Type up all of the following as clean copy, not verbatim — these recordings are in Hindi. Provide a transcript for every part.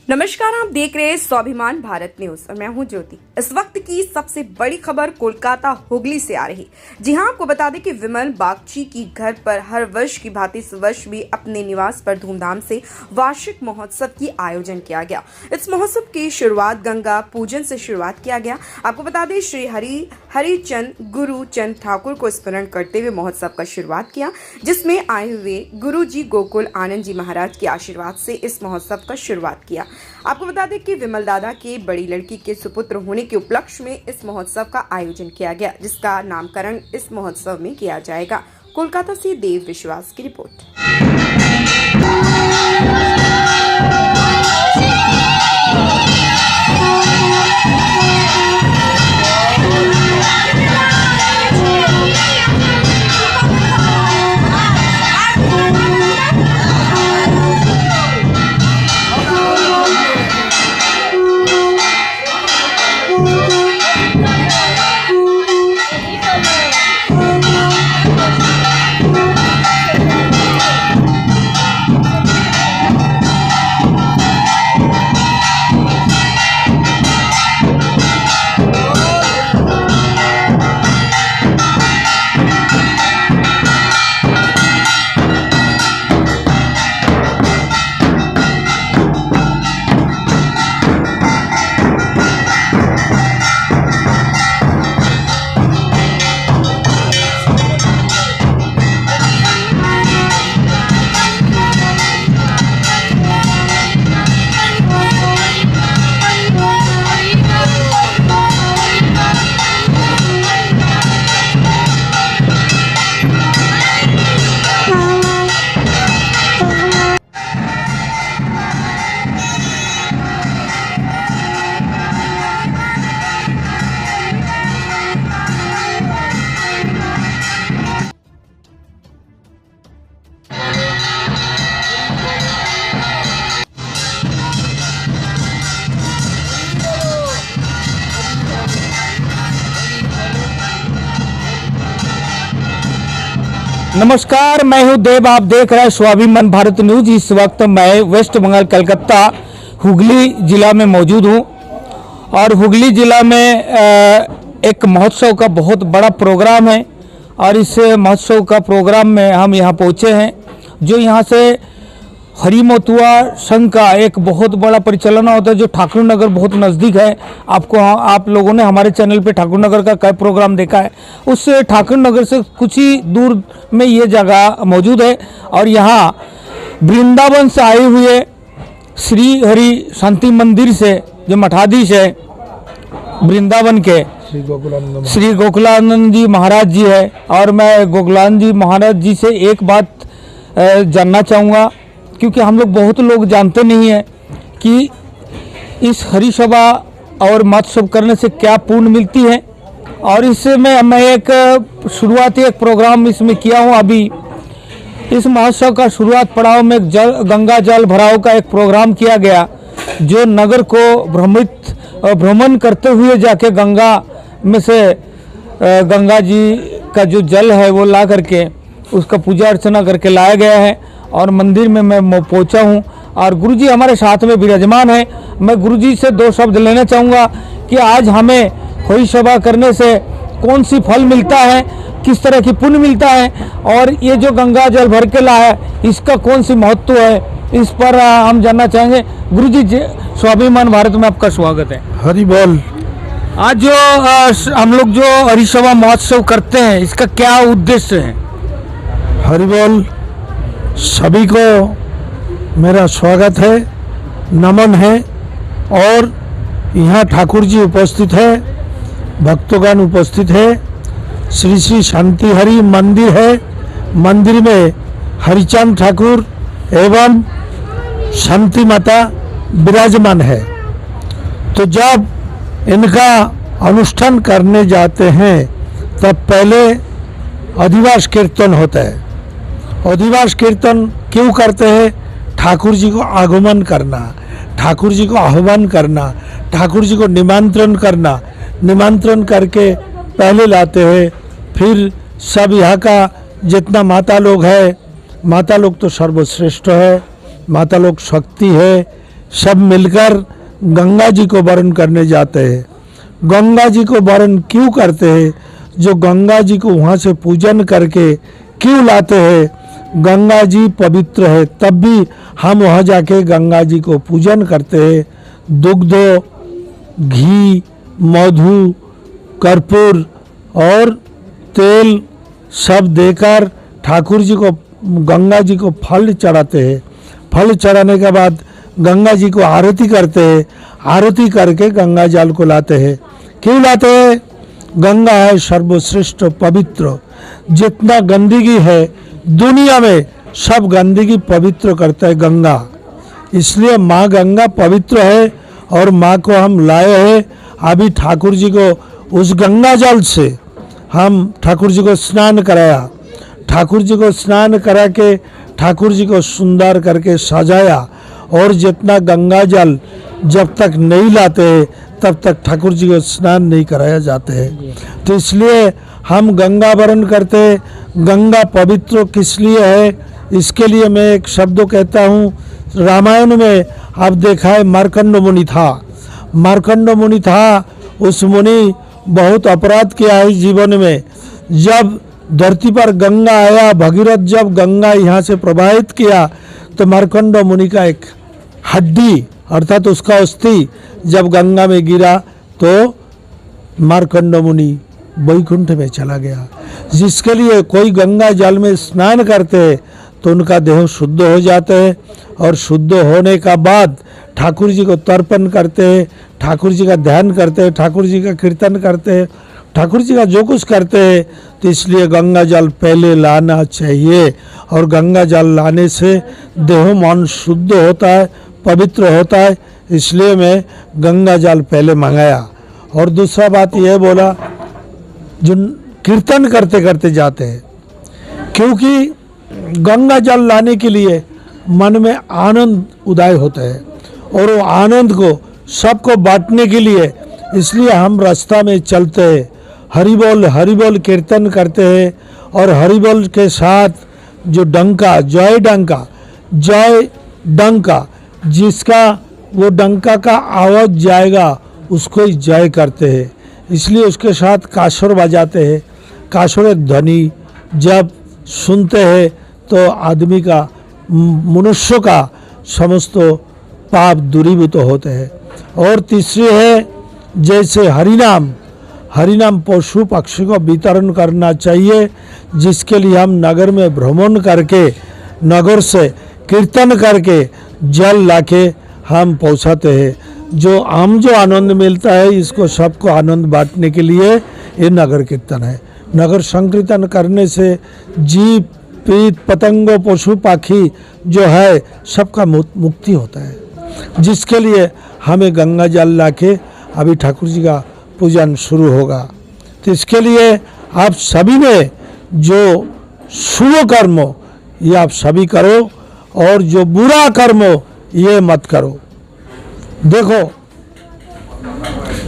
नमस्कार, आप देख रहे हैं स्वाभिमान भारत न्यूज और मैं हूं ज्योति। इस वक्त की सबसे बड़ी खबर कोलकाता हुगली से आ रही। जी हां, आपको बता दें कि विमल बागची की घर पर हर वर्ष की भांति इस वर्ष भी अपने निवास पर धूमधाम से वार्षिक महोत्सव की आयोजन किया गया। इस महोत्सव की शुरुआत गंगा पूजन से शुरुआत किया गया। आपको बता दें श्री हरिचंद गुरुचंद ठाकुर को स्मरण करते हुए महोत्सव का शुरुआत किया, जिसमें आए हुए गुरु जी गोकुल आनंद जी महाराज के आशीर्वाद से इस महोत्सव का शुरुआत किया। आपको बता दें कि विमल दादा के बड़ी लड़की के सुपुत्र होने के उपलक्ष्य में इस महोत्सव का आयोजन किया गया, जिसका नामकरण इस महोत्सव में किया जाएगा। कोलकाता से देव विश्वास की रिपोर्ट। नमस्कार, मैं हूं देव। आप देख रहे हैं स्वाभिमान भारत न्यूज। इस वक्त मैं वेस्ट बंगाल कलकत्ता हुगली जिला में मौजूद हूं और हुगली जिला में एक महोत्सव का बहुत बड़ा प्रोग्राम है और इस महोत्सव का प्रोग्राम में हम यहां पहुंचे हैं। जो यहां से हरिमतुआ संघ का एक बहुत बड़ा परिचालन होता है, जो ठाकुर नगर बहुत नज़दीक है। आप लोगों ने हमारे चैनल पे ठाकुर नगर का कई प्रोग्राम देखा है। उस ठाकुर नगर से कुछ ही दूर में ये जगह मौजूद है और यहाँ वृंदावन से आए हुए श्री हरि शांति मंदिर से जो मठाधीश है वृंदावन के श्री गोकुलानंद जी महाराज जी है। और मैं गोकुलानंद जी महाराज जी से एक बात जानना चाहूँगा, क्योंकि हम लोग बहुत लोग जानते नहीं हैं कि इस हरि सभा और महोत्सव करने से क्या पुण्य मिलती है। और इसमें मैं एक शुरुआती एक प्रोग्राम इसमें किया हूँ। अभी इस महोत्सव का शुरुआत पड़ाव में गंगा जल भराव का एक प्रोग्राम किया गया, जो नगर को भ्रमण करते हुए जाके गंगा में से गंगा जी का जो जल है वो ला करके उसका पूजा अर्चना करके लाया गया है। और मंदिर में मैं पहुंचा हूं और गुरुजी हमारे साथ में विराजमान है। मैं गुरुजी से दो शब्द लेना चाहूँगा कि आज हमें हरि सभा करने से कौन सी फल मिलता है, किस तरह की पुण्य मिलता है, और ये जो गंगा जल भर के लाया है इसका कौन सी महत्व है, इस पर हम जानना चाहेंगे। गुरुजी, स्वाभिमान भारत में आपका स्वागत है। हरि बोल। आज जो हम लोग जो हरि सभा महोत्सव करते हैं, इसका क्या उद्देश्य है? हरि बोल। सभी को मेरा स्वागत है, नमन है। और यहाँ ठाकुर जी उपस्थित है, भक्तगण उपस्थित है। श्री श्री शांति हरि मंदिर है। मंदिर में हरिचंद ठाकुर एवं शांति माता विराजमान है। तो जब इनका अनुष्ठान करने जाते हैं तब पहले अधिवास कीर्तन होता है। अधिवास कीर्तन क्यों करते हैं? ठाकुर जी को आगमन करना, ठाकुर जी को आह्वान करना, ठाकुर जी को निमंत्रण करना। निमंत्रण करके पहले लाते हैं, फिर सब यहाँ का जितना माता लोग है, माता लोग तो सर्वश्रेष्ठ है, माता लोग शक्ति है, सब मिलकर गंगा जी को वरण करने जाते हैं। गंगा जी को वरण क्यों करते हैं? जो गंगा जी को वहाँ से पूजन करके क्यों लाते हैं? गंगा जी पवित्र है, तब भी हम वहाँ जाके गंगा जी को पूजन करते हैं। दुग्ध, घी, मधु, कर्पूर और तेल सब देकर ठाकुर जी को, गंगा जी को फल चढ़ाते हैं। फल चढ़ाने के बाद गंगा जी को आरती करते हैं। आरती करके गंगा जल को लाते हैं। क्यों लाते हैं? गंगा है सर्वश्रेष्ठ पवित्र। जितना गंदगी है दुनिया में, सब गंदगी पवित्र करता है गंगा। इसलिए माँ गंगा पवित्र है और माँ को हम लाए हैं। अभी ठाकुर जी को उस गंगा जल से हम ठाकुर जी को स्नान कराया। ठाकुर जी को स्नान करा के ठाकुर जी को सुंदर करके सजाया। और जितना गंगा जल जब तक नहीं लाते तब तक ठाकुर जी को स्नान नहीं कराया जाते हैं। तो इसलिए हम गंगा वरण करते। गंगा पवित्र किस लिए है, इसके लिए मैं एक शब्द कहता हूँ। रामायण में आप देखा है मार्कंड मुनि था। मार्कंड मुनि था, उस मुनि बहुत अपराध किया है जीवन में। जब धरती पर गंगा आया, भगीरथ जब गंगा यहाँ से प्रवाहित किया तो मार्कंड मुनि का एक हड्डी अर्थात उसका अस्थि जब गंगा में गिरा तो मार्कंड मुनि वैकुंठ में चला गया। जिसके लिए कोई गंगा जल में स्नान करते हैं तो उनका देह शुद्ध हो जाते हैं और शुद्ध होने का बाद ठाकुर जी को तर्पण करते हैं, ठाकुर जी का ध्यान करते हैं, ठाकुर जी का कीर्तन करते हैं, ठाकुर जी का जो कुछ करते हैं। तो इसलिए गंगा जल पहले लाना चाहिए और गंगा जल लाने से देह मन शुद्ध होता है, पवित्र होता है। इसलिए मैं गंगा जल पहले मंगाया। और दूसरा बात यह बोला, जो कीर्तन करते करते जाते हैं, क्योंकि गंगा जल लाने के लिए मन में आनंद उदय होता है और वो आनंद को सबको बांटने के लिए इसलिए हम रास्ता में चलते हैं, हरि बोल कीर्तन करते हैं। और हरि बोल के साथ जो डंका, जय डंका, जिसका वो डंका का आवाज़ जाएगा उसको ही जय करते हैं। इसलिए उसके साथ कासुर बजाते हैं। कासुर ध्वनि जब सुनते हैं तो आदमी का, मनुष्य का समस्त पाप दूरीभूत होते हैं। और तीसरी है जैसे हरिनाम पशु पक्षी को वितरण करना चाहिए, जिसके लिए हम नगर में भ्रमण करके, नगर से कीर्तन करके जल लाके हम पहुंचाते हैं। जो आनंद मिलता है इसको सबको आनंद बांटने के लिए ये नगर कीर्तन है। नगर संकीर्तन करने से जीव पीत पतंगों पशु पाखी जो है सबका मुक्ति होता है, जिसके लिए हमें गंगा जल लाके अभी ठाकुर जी का पूजन शुरू होगा। तो इसके लिए आप सभी ने जो शुभ कर्म हो ये आप सभी करो और जो बुरा कर्म हो ये मत करो। देखो,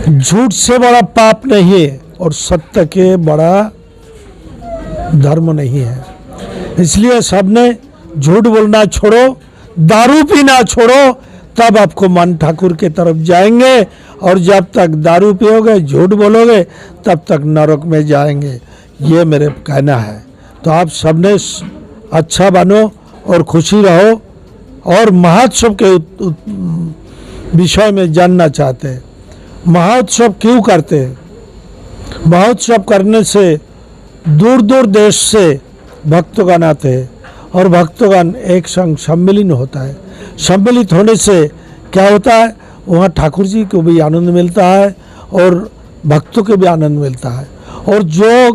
झूठ से बड़ा पाप नहीं है और सत्य के बड़ा धर्म नहीं है। इसलिए सबने झूठ बोलना छोड़ो, दारू पीना छोड़ो, तब आपको मन ठाकुर के तरफ जाएंगे। और जब तक दारू पियोगे, झूठ बोलोगे, तब तक नरक में जाएंगे। ये मेरे कहना है। तो आप सबने अच्छा बनो और खुशी रहो। और महोत्सव के विषय में जानना चाहते हैं, महोत्सव क्यों करते हैं? महोत्सव करने से दूर दूर देश से भक्तगण आते हैं और भक्तगण एक संग सम्मिलित होता है। सम्मिलित होने से क्या होता है, वहाँ ठाकुर जी को भी आनंद मिलता है और भक्तों को भी आनंद मिलता है। और जो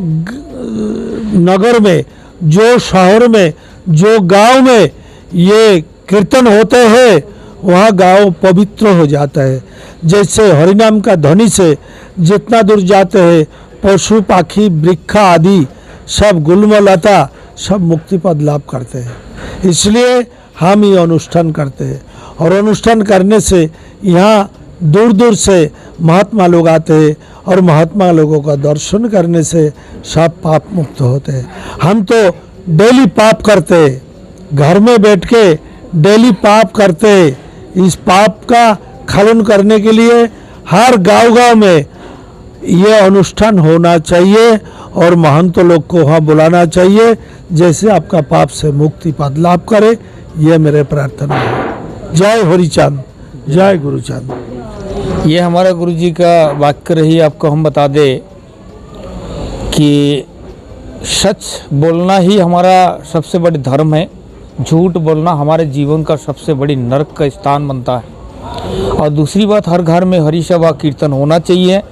नगर में, जो शहर में, जो गांव में ये कीर्तन होते हैं वहाँ गांव पवित्र हो जाता है। जैसे हरिनाम का ध्वनि से जितना दूर जाते हैं पशु पाखी वृक्ष आदि सब गुलमलता सब मुक्ति पद लाभ करते हैं। इसलिए हम ये अनुष्ठान करते हैं और अनुष्ठान करने से यहाँ दूर दूर से महात्मा लोग आते हैं और महात्मा लोगों का दर्शन करने से सब पाप मुक्त होते हैं। हम तो डेली पाप करते हैं, घर में बैठ के डेली पाप करते हैं, इस पाप का खनन करने के लिए हर गांव-गांव में ये अनुष्ठान होना चाहिए और महंतों लोग को वहाँ बुलाना चाहिए, जैसे आपका पाप से मुक्ति पद लाभ करे। ये मेरे प्रार्थना है। जय हरिचांद, जय गुरुचांद। ये हमारा गुरुजी का वाक्य रही। आपको हम बता दें कि सच बोलना ही हमारा सबसे बड़ी धर्म है, झूठ बोलना हमारे जीवन का सबसे बड़ी नरक का स्थान बनता है। और दूसरी बात, हर घर में हरि सभा कीर्तन होना चाहिए।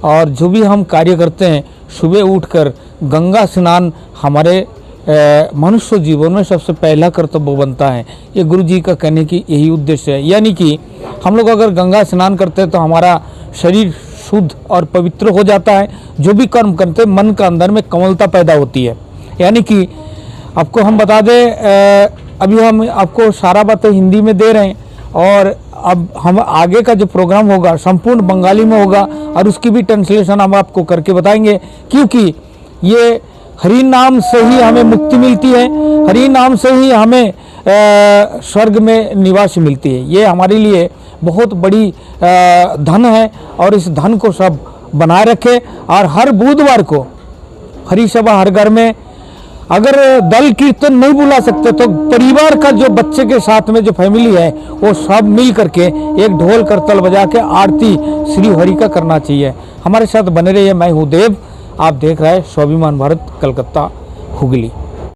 और जो भी हम कार्य करते हैं, सुबह उठकर गंगा स्नान हमारे मनुष्य जीवन में सबसे पहला कर्तव्य बनता है। ये गुरु जी का कहने की यही उद्देश्य है। यानी कि हम लोग अगर गंगा स्नान करते हैं तो हमारा शरीर शुद्ध और पवित्र हो जाता है। जो भी कर्म करते हैं, मन का अंदर में कमलता पैदा होती है। यानी कि आपको हम बता दें, अभी हम आपको सारा बातें हिंदी में दे रहे हैं और अब हम आगे का जो प्रोग्राम होगा संपूर्ण बंगाली में होगा और उसकी भी ट्रांसलेशन हम आपको करके बताएंगे, क्योंकि ये हरि नाम से ही हमें मुक्ति मिलती है, हरि नाम से ही हमें स्वर्ग में निवास मिलती है। ये हमारे लिए बहुत बड़ी धन है और इस धन को सब बनाए रखे। और हर बुधवार को हरि सभा हर घर में, अगर दल कीर्तन नहीं बुला सकते तो परिवार का जो बच्चे के साथ में जो फैमिली है वो सब मिल करके एक ढोल करतल बजा के आरती श्री हरि का करना चाहिए। हमारे साथ बने रहिए। मैं हूँ देव, आप देख रहे हैं स्वाभिमान भारत, कलकत्ता, हुगली।